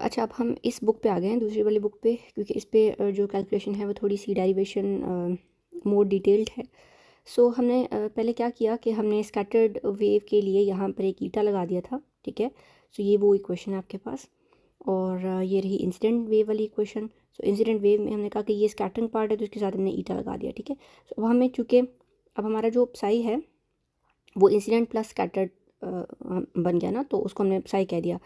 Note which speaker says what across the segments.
Speaker 1: अच्छा, अब हम इस बुक पे आ गए हैं, दूसरी वाली बुक पे, क्योंकि इस पे जो कैलकुलेशन है वो थोड़ी सी डेरिवेशन मोर डिटेल्ड है। सो हमने पहले क्या किया कि हमने स्कैटर्ड वेव के लिए यहाँ पर एक ईटा लगा दिया था, ठीक है। सो ये वो इक्वेशन है आपके पास, और ये रही इंसिडेंट वेव वाली इक्वेशन। सो इंसिडेंट वेव में हमने कहा कि ये स्कैटरिंग पार्ट है, तो उसके साथ हमने ईटा लगा दिया, ठीक है। सो अब हमें चूँकि अब हमारा जो साई है वो इंसिडेंट प्लस स्कैटर्ड बन गया ना, तो उसको हमने साई कह दिया।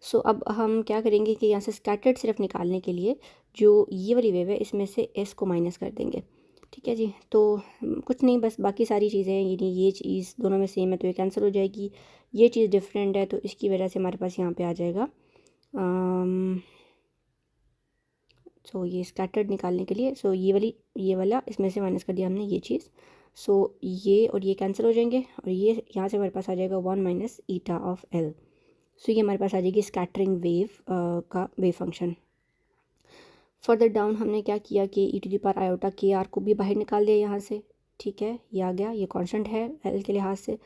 Speaker 1: सो अब हम क्या करेंगे कि यहाँ से स्कैटर्ड सिर्फ निकालने के लिए जो ये वाली वेव है इसमें से एस को माइनस कर देंगे, ठीक है जी। तो कुछ नहीं, बस बाकी सारी चीज़ें यानी ये चीज़ दोनों में सेम है तो ये कैंसिल हो जाएगी, ये चीज़ डिफरेंट है तो इसकी वजह से हमारे पास यहाँ पे आ जाएगा। सो ये स्कैटर्ड निकालने के लिए ये वाला इसमें से माइनस कर दिया हमने ये चीज़। सो ये और ये कैंसिल हो जाएंगे और ये यहाँ से हमारे पास आ जाएगा 1 minus eta of L. So ये हमारे पास आ जाएगी स्कैटरिंग वेव का वेव फंक्शन। फर्दर डाउन हमने क्या किया कि ई टू दी पावर आयोटा के आर को भी बाहर निकाल दिया यहाँ से, ठीक है। ये आ गया, ये कांस्टेंट है एल के लिहाज से,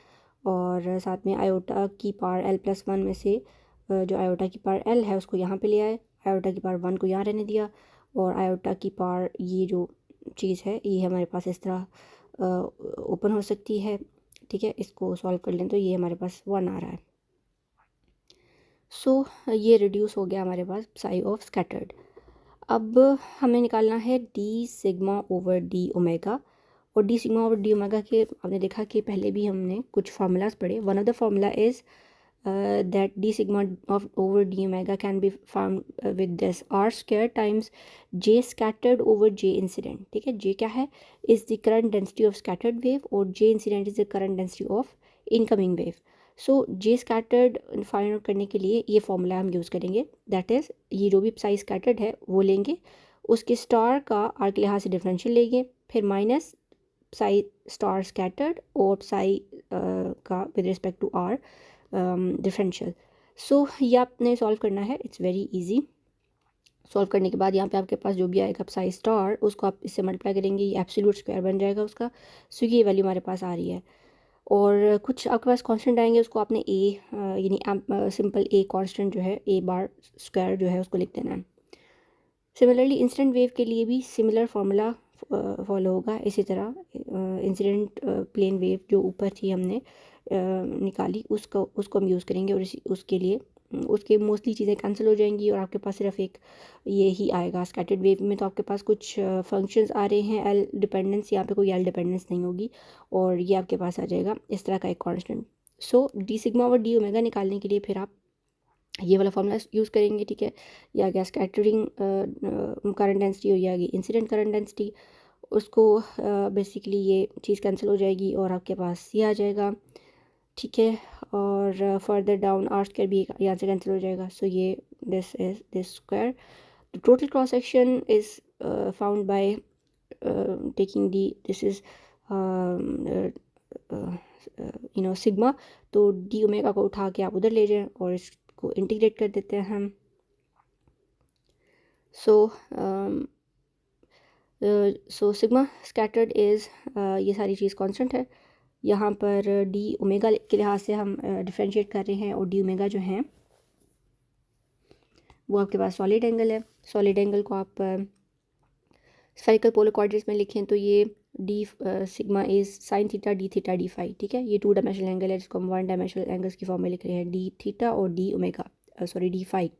Speaker 1: और साथ में आयोटा की पावर एल प्लस वन में से जो आयोटा की पावर एल है उसको यहाँ पे ले आए, आयोटा की पावर वन को यहाँ रहने दिया, और आयोटा की पावर ये जो चीज़ है ये हमारे पास इस तरह ओपन हो सकती है, ठीक है। इसको सॉल्व कर लें तो ये हमारे पास 1 आ रहा है। सो ये रिड्यूस हो गया हमारे पास साई ऑफ स्कैटर्ड। अब हमें निकालना है d sigma over d omega, और d sigma over d omega के आपने देखा कि पहले भी हमने कुछ फार्मूलाज पढ़े। One of the formula is that d sigma of over d omega can be found with this r square times j scattered over j incident, ठीक है। j क्या है, is the current density of scattered wave, और j incident is the current density of incoming wave. so j scattered find out करने के लिए ये formula हम यूज़ करेंगे, दैट इज़ ये जो भी साई स्कैटर्ड है वो लेंगे, उसके स्टार का आर के लिहाज से डिफरेंशियल लेंगे, फिर माइनस साई स्टार स्कैटर्ड और साई का with respect to r differential. So ये आपने सॉल्व करना है, इट्स वेरी इजी। सॉल्व करने के बाद यहाँ पे आपके पास जो भी आएगा साई स्टार उसको आप इससे मल्टीप्लाई करेंगे, ये एब्सोल्यूट स्क्वायर बन जाएगा उसका। सो ये वैल्यू हमारे पास आ रही है, और कुछ आपके पास कांस्टेंट आएंगे, उसको आपने ए यानी सिंपल ए कांस्टेंट जो है ए बार स्क्वायर जो है उसको लिख देना है। सिमिलरली इंसिडेंट वेव के लिए भी सिमिलर फार्मूला फॉलो होगा। इसी तरह इंसिडेंट प्लेन वेव जो ऊपर थी हमने निकाली उसको हम यूज़ करेंगे, और उसके लिए उसके मोस्टली चीज़ें कैंसिल हो जाएंगी और आपके पास सिर्फ एक ये ही आएगा। स्कैटर्ड वेव में तो आपके पास कुछ फंक्शंस आ रहे हैं एल डिपेंडेंस, यहाँ पे कोई एल डिपेंडेंस नहीं होगी, और ये आपके पास आ जाएगा इस तरह का एक कांस्टेंट। सो डी सिग्मा और डी ओमेगा निकालने के लिए फिर आप ये वाला फॉर्मूला यूज़ करेंगे, ठीक है। ये आ गया स्कैटरिंग करंट डेंसिटी, और ये आ गई इंसिडेंट करंट डेंसिटी। उसको बेसिकली ये चीज़ कैंसिल हो जाएगी और आपके पास ये आ जाएगा, ठीक है। और फर्दर डाउन आर स्क्वायर भी यहाँ से कैंसिल हो जाएगा। सो ये this is this square. The total cross section is found by taking D, this is sigma, तो डी ओमेगा को उठा के आप उधर ले जाएं और इसको इंटीग्रेट कर देते हैं हम। सो सिग्मा स्कैटर्ड इज़ ये सारी चीज़ कांस्टेंट है, यहाँ पर डी ओमेगा के लिहाज से हम डिफरेंशिएट कर रहे हैं, और डी ओमेगा जो हैं वो आपके पास सॉलिड एंगल है। सॉलिड एंगल को आप स्फेरिकल पोलर कोऑर्डिनेट्स में लिखें तो ये D sigma is sine theta D phi, ठीक है। ये 2 डायमेंशनल एंगल है जिसको हम 1 डायमेंशनल एंगल्स की फॉर्म में लिख रहे हैं, डी थीटा और d omega sorry d phi.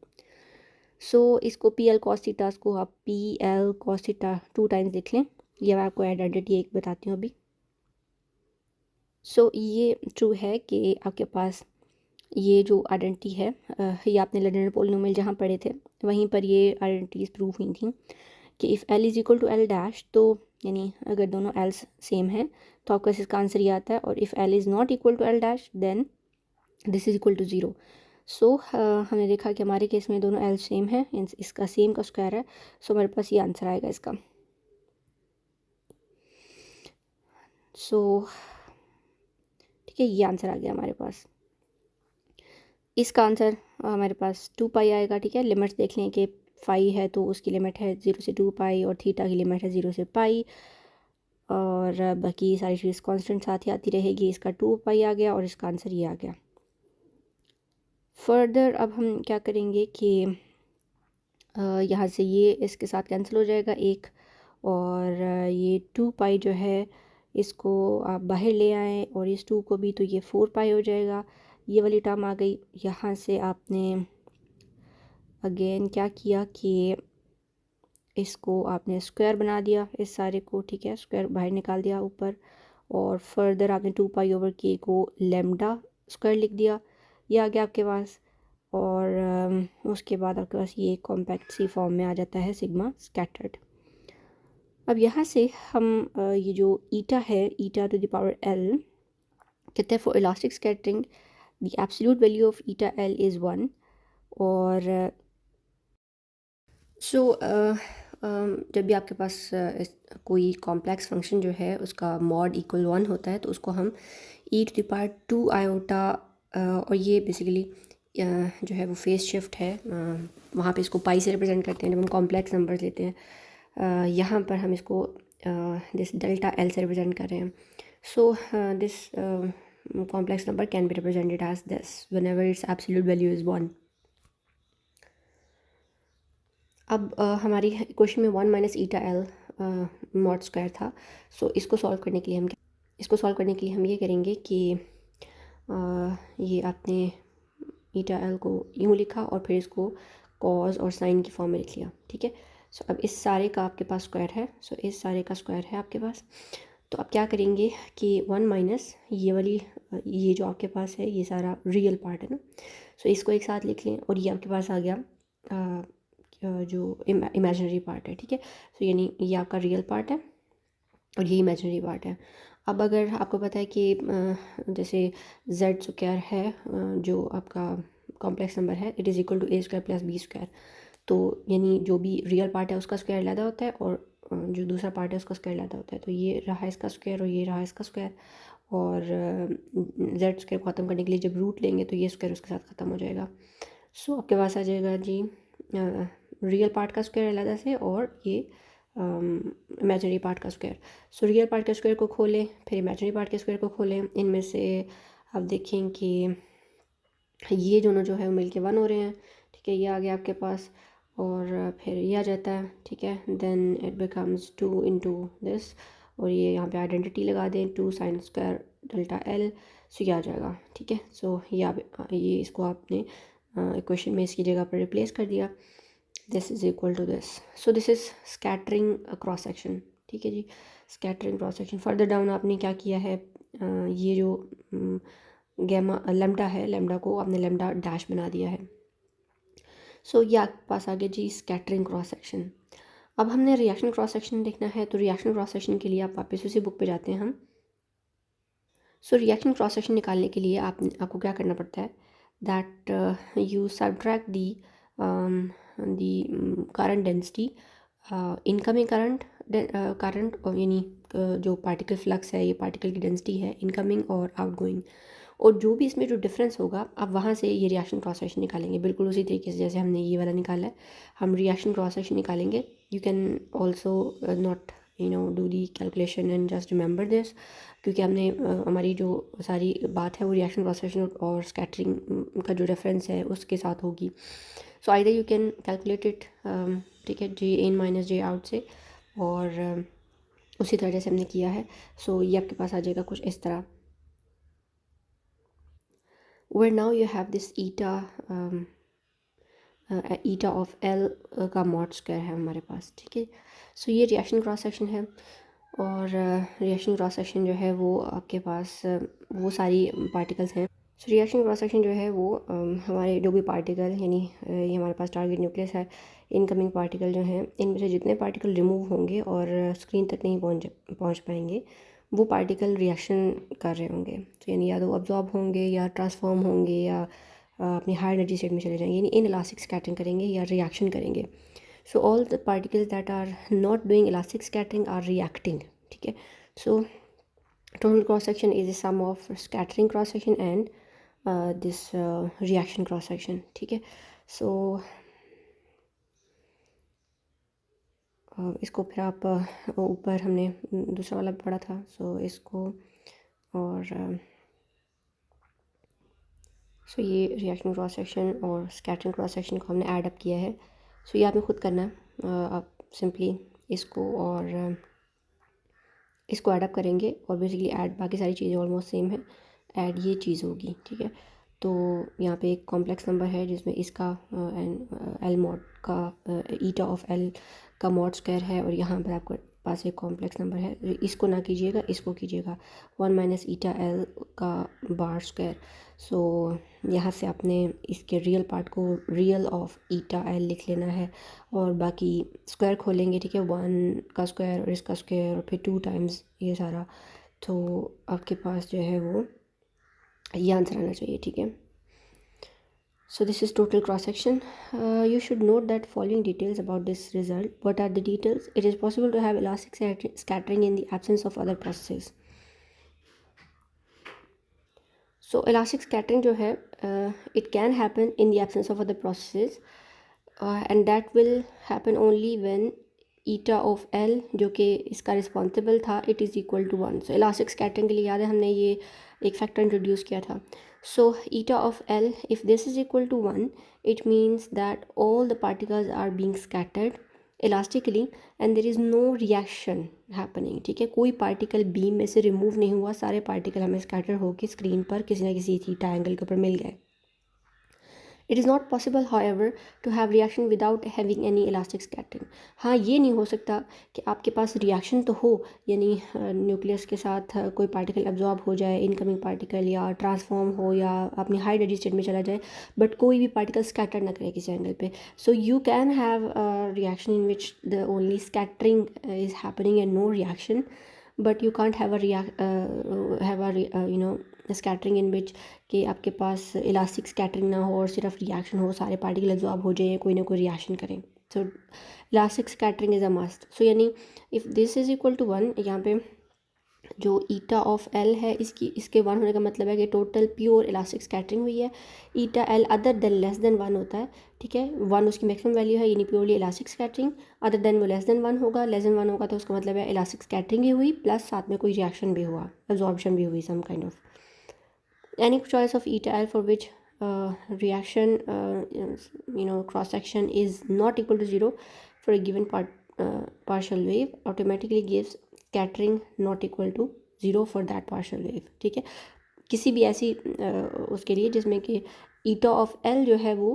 Speaker 1: So इसको पी एल कॉस थीटा को आप p l cos theta 2 times लिख लें। ये मैं आपको आइडेंटिटी एक बताती हूँ अभी। सो ये ट्रू है कि आपके पास ये जो आइडेंटिटी है ये आपने लेजेंडरी पॉलिनोमियल जहाँ पढ़े थे वहीं पर ये आइडेंटिटीज प्रूव हुई थी कि if L is equal to L dash, तो यानी अगर दोनों एल्स सेम है तो आपका इसका आंसर ये आता है, और if L is not equal to L dash then this is equal to zero. So हमने देखा कि हमारे केस में दोनों एल सेम है, इसका सेम का स्क्वायर है, सो हमारे पास ये आंसर आएगा इसका। सो ठीक है, ये आंसर आ गया हमारे पास। इसका आंसर हमारे पास 2 पाई आएगा, ठीक है। लिमिट्स देख लें कि फाई है तो उसकी लिमिट है 0 से 2 पाई, और थीटा की लिमिट है 0 से पाई, और बाकी सारी चीज़ कांस्टेंट साथ ही आती रहेगी। इसका 2 पाई आ गया और इसका आंसर ये आ गया। फर्दर अब हम क्या करेंगे कि यहाँ से ये इसके साथ कैंसिल हो जाएगा एक, और ये 2 पाई जो है इसको आप बाहर ले आएँ और इस 2 को भी, तो ये 4 पाई हो जाएगा। ये वाली टर्म आ गई। यहाँ से आपने अगेन क्या किया कि इसको आपने स्क्वायर बना दिया इस सारे को, ठीक है, स्क्वायर बाहर निकाल दिया ऊपर, और फर्दर आपने 2 पाई ओवर के को लेमडा स्क्वायर लिख दिया। ये आ गया आपके पास, और उसके बाद आपके पास ये कॉम्पैक्ट सी फॉर्म में आ जाता है सिग्मा स्कैटर्ड। अब यहाँ से हम ये जो ईटा है, ईटा टू द पावर एल, कहते हैं for elastic scattering the absolute value of eta L is 1, और सो जब भी आपके पास कोई कॉम्प्लेक्स फंक्शन जो है उसका मॉड इक्वल 1 होता है तो उसको हम ई टू द पावर 2 आयोटा, और ये बेसिकली जो है वो फेस शिफ्ट है, वहाँ पे इसको पाई से रिप्रेजेंट करते हैं जब हम कॉम्प्लेक्स नंबर्स लेते हैं। यहाँ पर हम इसको दिस डेल्टा एल से रिप्रेजेंट कर रहे हैं। So this complex number can be represented as this whenever its absolute value is 1. अब हमारी क्वेश्चन में 1 minus eta L mod square था। सो इसको सॉल्व करने के लिए हम ये करेंगे कि ये आपने ईटा एल को यूँ लिखा और फिर इसको कॉज और साइन की फॉर्म में लिख लिया, ठीक है। सो अब इस सारे का आपके पास स्क्वायर है, सो इस सारे का स्क्वायर है आपके पास। तो आप क्या करेंगे कि 1 माइनस ये वाली, ये जो आपके पास है ये सारा रियल पार्ट है ना, सो इसको एक साथ लिख लें, और ये आपके पास आ गया जो इमेजिनरी पार्ट है, ठीक है। सो यानी ये आपका रियल पार्ट है और ये इमेजिनरी पार्ट है। अब अगर आपको पता है कि जैसे z स्क्वायर है जो आपका कॉम्प्लेक्स नंबर है, it is equal to a square plus b square, तो यानी जो भी रियल पार्ट है उसका स्क्वायर अलग होता है और जो दूसरा पार्ट है उसका स्क्वायर अलग होता है। तो ये रहा इसका स्क्वायर और ये रहा इसका स्क्वायर, और z स्क्वायर को ख़त्म करने के लिए जब रूट लेंगे तो ये स्क्वायर उसके साथ ख़त्म हो जाएगा। सो आपके पास आ जाएगा जी रियल पार्ट का स्क्वायर अलग से और ये इमेजिनरी पार्ट का स्क्वायर। सो रियल पार्ट के स्क्वायर को खोलें, फिर इमेजिनरी पार्ट के स्क्वायर को खोलें, इनमें से आप देखें कि ये दोनों जो है वो मिलके 1 हो रहे हैं, ठीक है। ये आ गया आपके पास, और फिर ये आ जाता है, ठीक है। Then it becomes 2 into this, और ये यहाँ पे आइडेंटिटी लगा दें 2 sine square delta L, so ये आ जाएगा, ठीक है। सो ये इसको आपने इक्वेशन में इसकी जगह पर रिप्लेस कर दिया, this is equal to this. So this is scattering cross section, ठीक है जी, scattering cross section. Further down आपने क्या किया है, ये जो गैमा लेमडा है, लेमडा को आपने लेमडा डैश बना दिया है। सो ये आपके पास आ गया जी स्कैटरिंग क्रॉस सेक्शन। अब हमने रिएक्शन क्रॉस सेक्शन देखना है, तो रिएक्शन क्रॉस सेक्शन के लिए आप वापस उसी बुक पे जाते हैं हम। सो रिएक्शन क्रॉस सेक्शन निकालने के लिए आपको क्या करना पड़ता है, that you subtract the current density, incoming current यानी जो पार्टिकल फ्लक्स है, ये पार्टिकल की डेंसिटी है इनकमिंग और आउटगोइंग, और जो भी इसमें जो डिफरेंस होगा आप वहाँ से ये रिएक्शन क्रॉस सेक्शन निकालेंगे, बिल्कुल उसी तरीके से जैसे हमने ये वाला निकाला है हम रिएक्शन क्रॉस सेक्शन निकालेंगे। You can also not do the calculation and just remember this, क्योंकि हमने हमारी जो सारी बात है वो रिएक्शन क्रॉस सेक्शन और स्कैटरिंग का जो रेफरेंस है उसके साथ होगी। So either you can calculate it, ठीक है, जे इन माइनस जे आउट से, और उसी तरह जैसे हमने किया है। सो ये आपके पास आ जाएगा कुछ इस तरह, where now you have this eta of L का मॉड स्क्वायर है हमारे पास, ठीक है। सो ये रिएक्शन क्रॉस सेक्शन है, और रिएक्शन क्रॉस सेक्शन जो है वो आपके पास वो सारी पार्टिकल्स हैं। सो रिएक्शन क्रॉस सेक्शन जो है वो हमारे जो भी पार्टिकल, यानी ये हमारे पास टारगेट न्यूक्लियस है, इनकमिंग पार्टिकल जो हैं इनमें से जितने पार्टिकल रिमूव होंगे और स्क्रीन तक नहीं पहुँच पाएंगे, वो पार्टिकल रिएक्शन कर रहे होंगे, तो यानी या तो अब्जॉर्ब होंगे या ट्रांसफॉर्म होंगे या अपनी हाई एनर्जी स्टेट में चले जाएंगे, यानी इन इलास्टिक स्कैटरिंग करेंगे या रिएक्शन करेंगे। So all the particles that are not doing elastic scattering are reacting, ठीक है। So total cross section is a sum of scattering cross section and this reaction cross section, ठीक है। सो इसको फिर आप ऊपर हमने दूसरा वाला पढ़ा था, सो इसको, और सो ये रिएक्शन क्रॉस सेक्शन और स्कैटरिंग क्रॉस सेक्शन को हमने ऐड अप किया है। सो ये आपने खुद करना है। आप सिंपली इसको और इसको ऐड अप करेंगे और बेसिकली ऐड बाकी सारी चीज़ें ऑलमोस्ट सेम है, ऐड ये चीज़ होगी, ठीक है। तो यहाँ पे एक कॉम्प्लेक्स नंबर है जिसमें इसका एल मॉड का ईटा ऑफ एल का मॉड स्क्वायर है, और यहाँ पर आपके पास एक कॉम्प्लेक्स नंबर है, इसको ना कीजिएगा, इसको कीजिएगा, 1 माइनस ईटा एल का बार स्क्वायर। सो यहाँ से आपने इसके रियल पार्ट को रियल ऑफ ईटा एल लिख लेना है, और बाकी स्क्वायर खोलेंगे, ठीक है, 1 का स्क्वायर और इसका स्क्वायर और फिर 2 टाइम्स ये सारा, तो आपके पास जो है वो ये आंसर आना चाहिए, ठीक है। So this is total cross section. You should note that following details about this result. What are the details? It is possible to have elastic scattering in the absence of other processes. So elastic scattering जो है it can happen in the absence of other processes, and that will happen only when eta of L जो कि इसका responsible था it is equal to 1. So elastic scattering के लिए याद है हमने ये एक फैक्टर इंट्रोड्यूस किया था. So eta of L, if this is equal to 1, it means that all the particles are being scattered elastically and there is no reaction happening, ठीक है, कोई पार्टिकल बीम में से रिमूव नहीं हुआ, सारे पार्टिकल हमें स्कैटर होकर स्क्रीन पर किसी ना किसी थीटा एंगल के ऊपर मिल गए. It is not possible, however, to have reaction without having any elastic scattering. हाँ, ये नहीं हो सकता कि आपके पास रिएक्शन तो हो, यानी न्यूक्लियस के साथ कोई पार्टिकल एब्जॉर्ब हो जाए, इनकमिंग पार्टिकल, या ट्रांसफॉर्म हो, या अपनी हाई एनर्जी स्टेट में चला जाए, बट कोई भी पार्टिकल स्कैटर ना करे किसी एंगल पे. So you can have reaction in which the only scattering is happening and no reaction, but you can't have scattering in which कि आपके पास इलास्टिक स्कैटरिंग ना हो और सिर्फ रिएक्शन हो, सारे पार्टिकल एब्जॉर्ब हो जाए, कोई ना कोई रिएक्शन करें. So elastic scattering is a must. So यानी if this is equal to 1, यहाँ पे जो ईटा ऑफ एल है इसके 1 होने का मतलब है कि टोटल प्योर इलास्टिक स्कैटरिंग हुई है. Eta L other than less than 1 होता है, ठीक है, 1 उसकी मैक्सिमम वैल्यू है, यानी purely elastic scattering. Other than वो लेस देन 1 होगा, लेस देन 1 होगा तो उसका मतलब है इलास्टिक स्कैटरिंग ही हुई प्लस साथ में कोई रिएक्शन भी हुआ, एब्जॉर्प्शन भी हुई, some kind of. Any choice of eta L for which reaction cross section is not equal to 0 for a given partial wave automatically gives scattering not equal to 0 for that partial wave, ठीक है. किसी भी ऐसी उसके लिए जिसमें कि eta of L जो है वो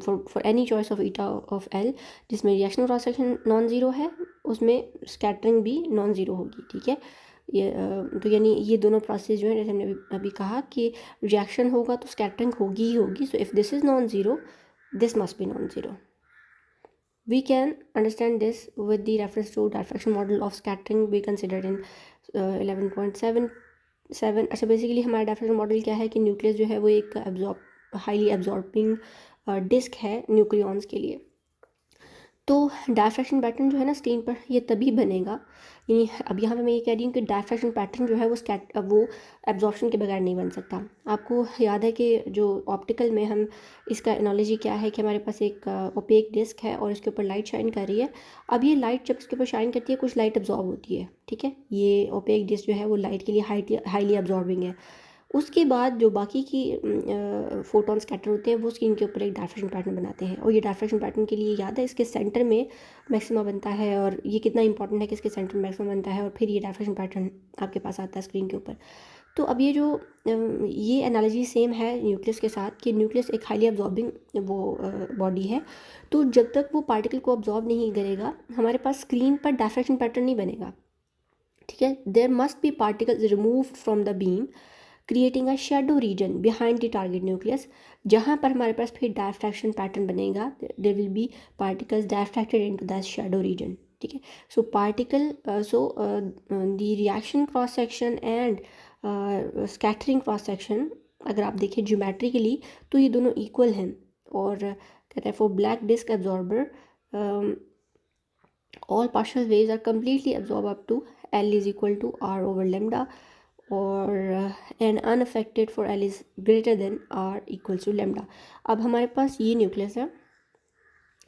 Speaker 1: for any choice of eta of L जिसमें reaction cross section non zero है, उसमें स्कैटरिंग भी नॉन ज़ीरो होगी, ठीक है. ये तो यानी ये दोनों प्रोसेस जो है, जैसे हमने अभी कहा कि रिएक्शन होगा तो स्कैटरिंग होगी ही होगी. So if this is non zero, this must be non zero. We can understand this with the reference to diffraction model of scattering we considered in 11.77. अच्छा, बेसिकली हमारा डिफ्रैक्शन मॉडल क्या है कि nucleus जो है वो एक हाईली एब्जॉर्बिंग डिस्क है न्यूक्लियॉन्स के लिए. तो डिफ्रैक्शन पैटर्न जो है ना स्क्रीन पर, ये तभी बनेगा, यानी अब यहाँ पे मैं ये कह रही हूँ कि डिफ्रैक्शन पैटर्न जो है वो एब्जॉर्प्शन के बगैर नहीं बन सकता. आपको याद है कि जो ऑप्टिकल में हम इसका एनालॉजी क्या है कि हमारे पास एक ओपेक डिस्क है और इसके ऊपर लाइट शाइन कर रही है. अब ये लाइट जब इसके ऊपर शाइन करती है, कुछ लाइट एब्जॉर्ब होती है, ठीक है, ये ओपेक डिस्क जो है वो लाइट के लिए हाईली एब्जॉर्बिंग है. उसके बाद जो बाकी की फोटॉन स्कैटर होते हैं वो स्क्रीन के ऊपर एक डिफ्रैक्शन पैटर्न बनाते हैं, और ये डिफ्रैक्शन पैटर्न के लिए याद है इसके सेंटर में मैक्सिमा बनता है, और ये कितना इंपॉर्टेंट है कि इसके सेंटर में मैक्सिमा बनता है, और फिर ये डिफ्रैक्शन पैटर्न आपके पास आता है स्क्रीन के ऊपर. तो अब ये एनालॉजी सेम है न्यूक्लियस के साथ कि न्यूक्लियस एक हाईली एब्जॉर्बिंग वो बॉडी है. तो जब तक वो पार्टिकल को ऑब्जॉर्ब नहीं करेगा हमारे पास स्क्रीन पर डिफ्रैक्शन पैटर्न नहीं बनेगा, ठीक है. There must be particles removed from the beam creating a shadow region behind the target nucleus, जहाँ पर हमारे पास फिर डिफ्रैक्शन पैटर्न बनेगा. There will be particles diffracted into that shadow region, ठीक है. So the reaction cross section and scattering cross section अगर आप देखें ज्योमेट्रिकली तो ये दोनों इक्वल हैं, और कहते हैं for black disc absorber all partial waves are completely absorbed up to L is equal to R over lambda, और and unaffected for L is greater than R equals to lambda. अब हमारे पास ये nucleus है,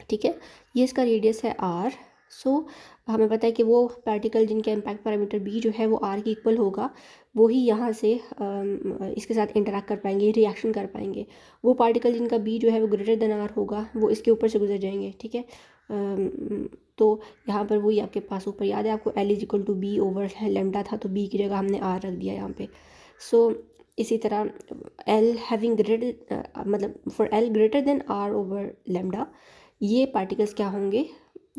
Speaker 1: ठीक है, ये इसका radius है R, सो हमें पता है कि वो पार्टिकल जिनका इम्पैक्ट पैरामीटर बी जो है वो आर के इक्वल होगा, वो ही यहाँ से इसके साथ इंटरेक्ट कर पाएंगे, रिएक्शन कर पाएंगे। वो पार्टिकल जिनका बी जो है वो ग्रेटर देन आर होगा, वो इसके ऊपर से गुजर जाएंगे, ठीक है। तो यहाँ पर वही आपके पास ऊपर याद है आपको L is equal to B over lambda था, तो बी की जगह हमने आर रख दिया यहाँ पे। सो इसी तरह एल हैविंग ग्रेटर मतलब for L greater than R over lambda, ये पार्टिकल्स क्या होंगे,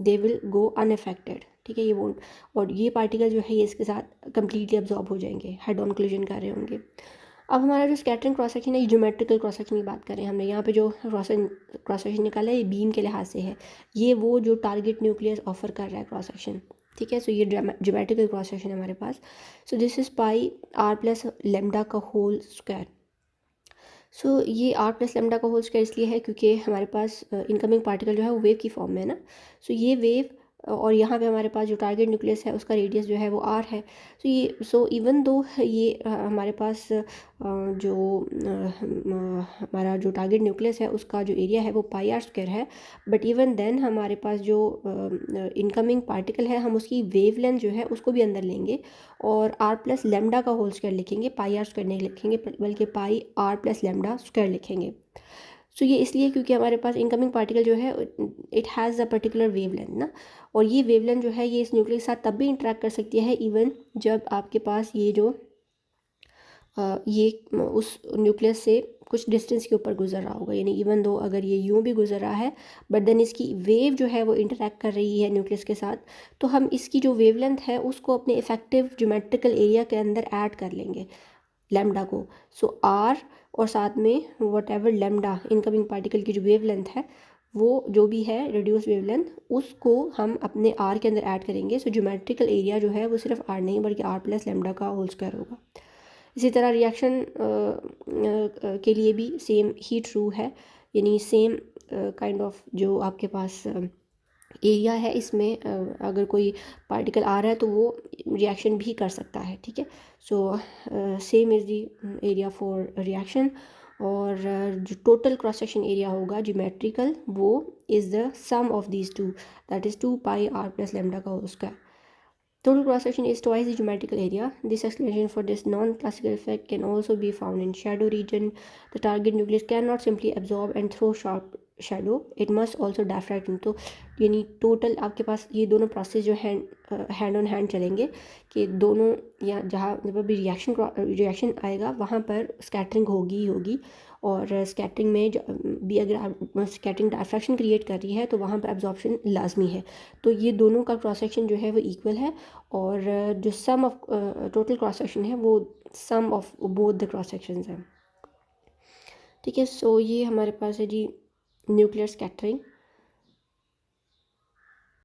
Speaker 1: दे विल गो अनअफेक्टेड, ठीक है। ये वोंट, और ये पार्टिकल जो है ये इसके साथ कम्प्लीटली अब्जॉर्ब हो जाएंगे, हेड ऑन कोलिजन कर रहे होंगे। अब हमारा जो स्कैटरिंग क्रॉस सेक्शन है, ये ज्योमेट्रिकल क्रॉस सेक्शन की बात करें हमने, यहाँ पे जो क्रॉस सेक्शन निकाला है ये बीम के लिहाज से है, ये वो जो टारगेट न्यूक्लियस ऑफर कर रहा है क्रॉस सेक्शन, ठीक है। सो ये ज्योमेट्रिकल क्रॉस सेक्शन है हमारे पास। So this is pi r plus lambda का होल स्क्वायर। सो ये आर प्लस लेमडा का होल स्क्वायर इसलिए है क्योंकि हमारे पास इनकमिंग पार्टिकल जो है वो वेव की फॉर्म में है ना। सो ये वेव और यहाँ पे हमारे पास जो टारगेट न्यूक्लियस है उसका रेडियस जो है वो आर है। सो इवन दो ये हमारे पास जो हमारा जो टारगेट न्यूक्लियस है उसका जो एरिया है वो पाई आर स्क्वायर है, बट इवन देन हमारे पास जो इनकमिंग पार्टिकल है हम उसकी वेव लेंथ जो है उसको भी अंदर लेंगे और आर प्लस लेमडा का होल स्क्वायर लिखेंगे, पाई आर स्क्वायर नहीं लिखेंगे बल्कि पाई आर प्लस लेमडा स्क्वायर लिखेंगे। सो ये इसलिए क्योंकि हमारे पास इनकमिंग पार्टिकल जो है it has a particular wavelength ना, और ये वेवलेंथ जो है ये इस न्यूक्लियस के साथ तब भी इंटरेक्ट कर सकती है इवन जब आपके पास ये जो ये उस न्यूक्लियस से कुछ डिस्टेंस के ऊपर गुजर रहा होगा, यानी इवन दो अगर ये यूं भी गुजर रहा है बट देन इसकी वेव जो है वो इंटरेक्ट कर रही है न्यूक्लियस के साथ, तो हम इसकी जो वेवलेंथ है उसको अपने इफेक्टिव ज्योमेट्रिकल एरिया के अंदर ऐड कर लेंगे लेमडा को। सो आर और साथ में what ever lambda incoming particle की जो वेवलेंथ है वो जो भी है रिड्यूस वेवलेंथ उसको हम अपने आर के अंदर ऐड करेंगे। सो ज्योमेट्रिकल एरिया जो है वो सिर्फ आर नहीं बल्कि आर प्लस लेमडा का होल स्क्वायर होगा। इसी तरह रिएक्शन के लिए भी सेम ही ट्रू है, यानी सेम काइंड ऑफ जो आपके पास एरिया है इसमें अगर कोई पार्टिकल आ रहा है तो वो रिएक्शन भी कर सकता है, ठीक है। So same is the area for reaction, और जो टोटल क्रॉस सेक्शन एरिया होगा ज्योमेट्रिकल वो is the sum of these two, that is 2 pi r plus lambda का whole square. Total cross section is twice the geometrical area. This explanation for this non-classical effect can also be found in shadow region. The target nucleus cannot simply absorb and throw sharp shadow. It must also diffract into, यानी total आपके पास ये दोनों process जो hand on hand चलेंगे कि दोनों या जहाँ जब भी रिएक्शन आएगा वहाँ पर स्कैटरिंग होगी ही होगी, और स्कैटरिंग में भी अगर आप स्कैटरिंग डायफ्रैक्शन क्रिएट कर रही है तो वहाँ पर एब्जॉर्प्शन लाजमी है। तो ये दोनों का क्रॉस सेक्शन जो है वो इक्वल है, और जो sum of total cross section है वो sum of both the cross sections हैं, ठीक है। सो ये हमारे पास है जी न्यूक्लियर स्कैटरिंग।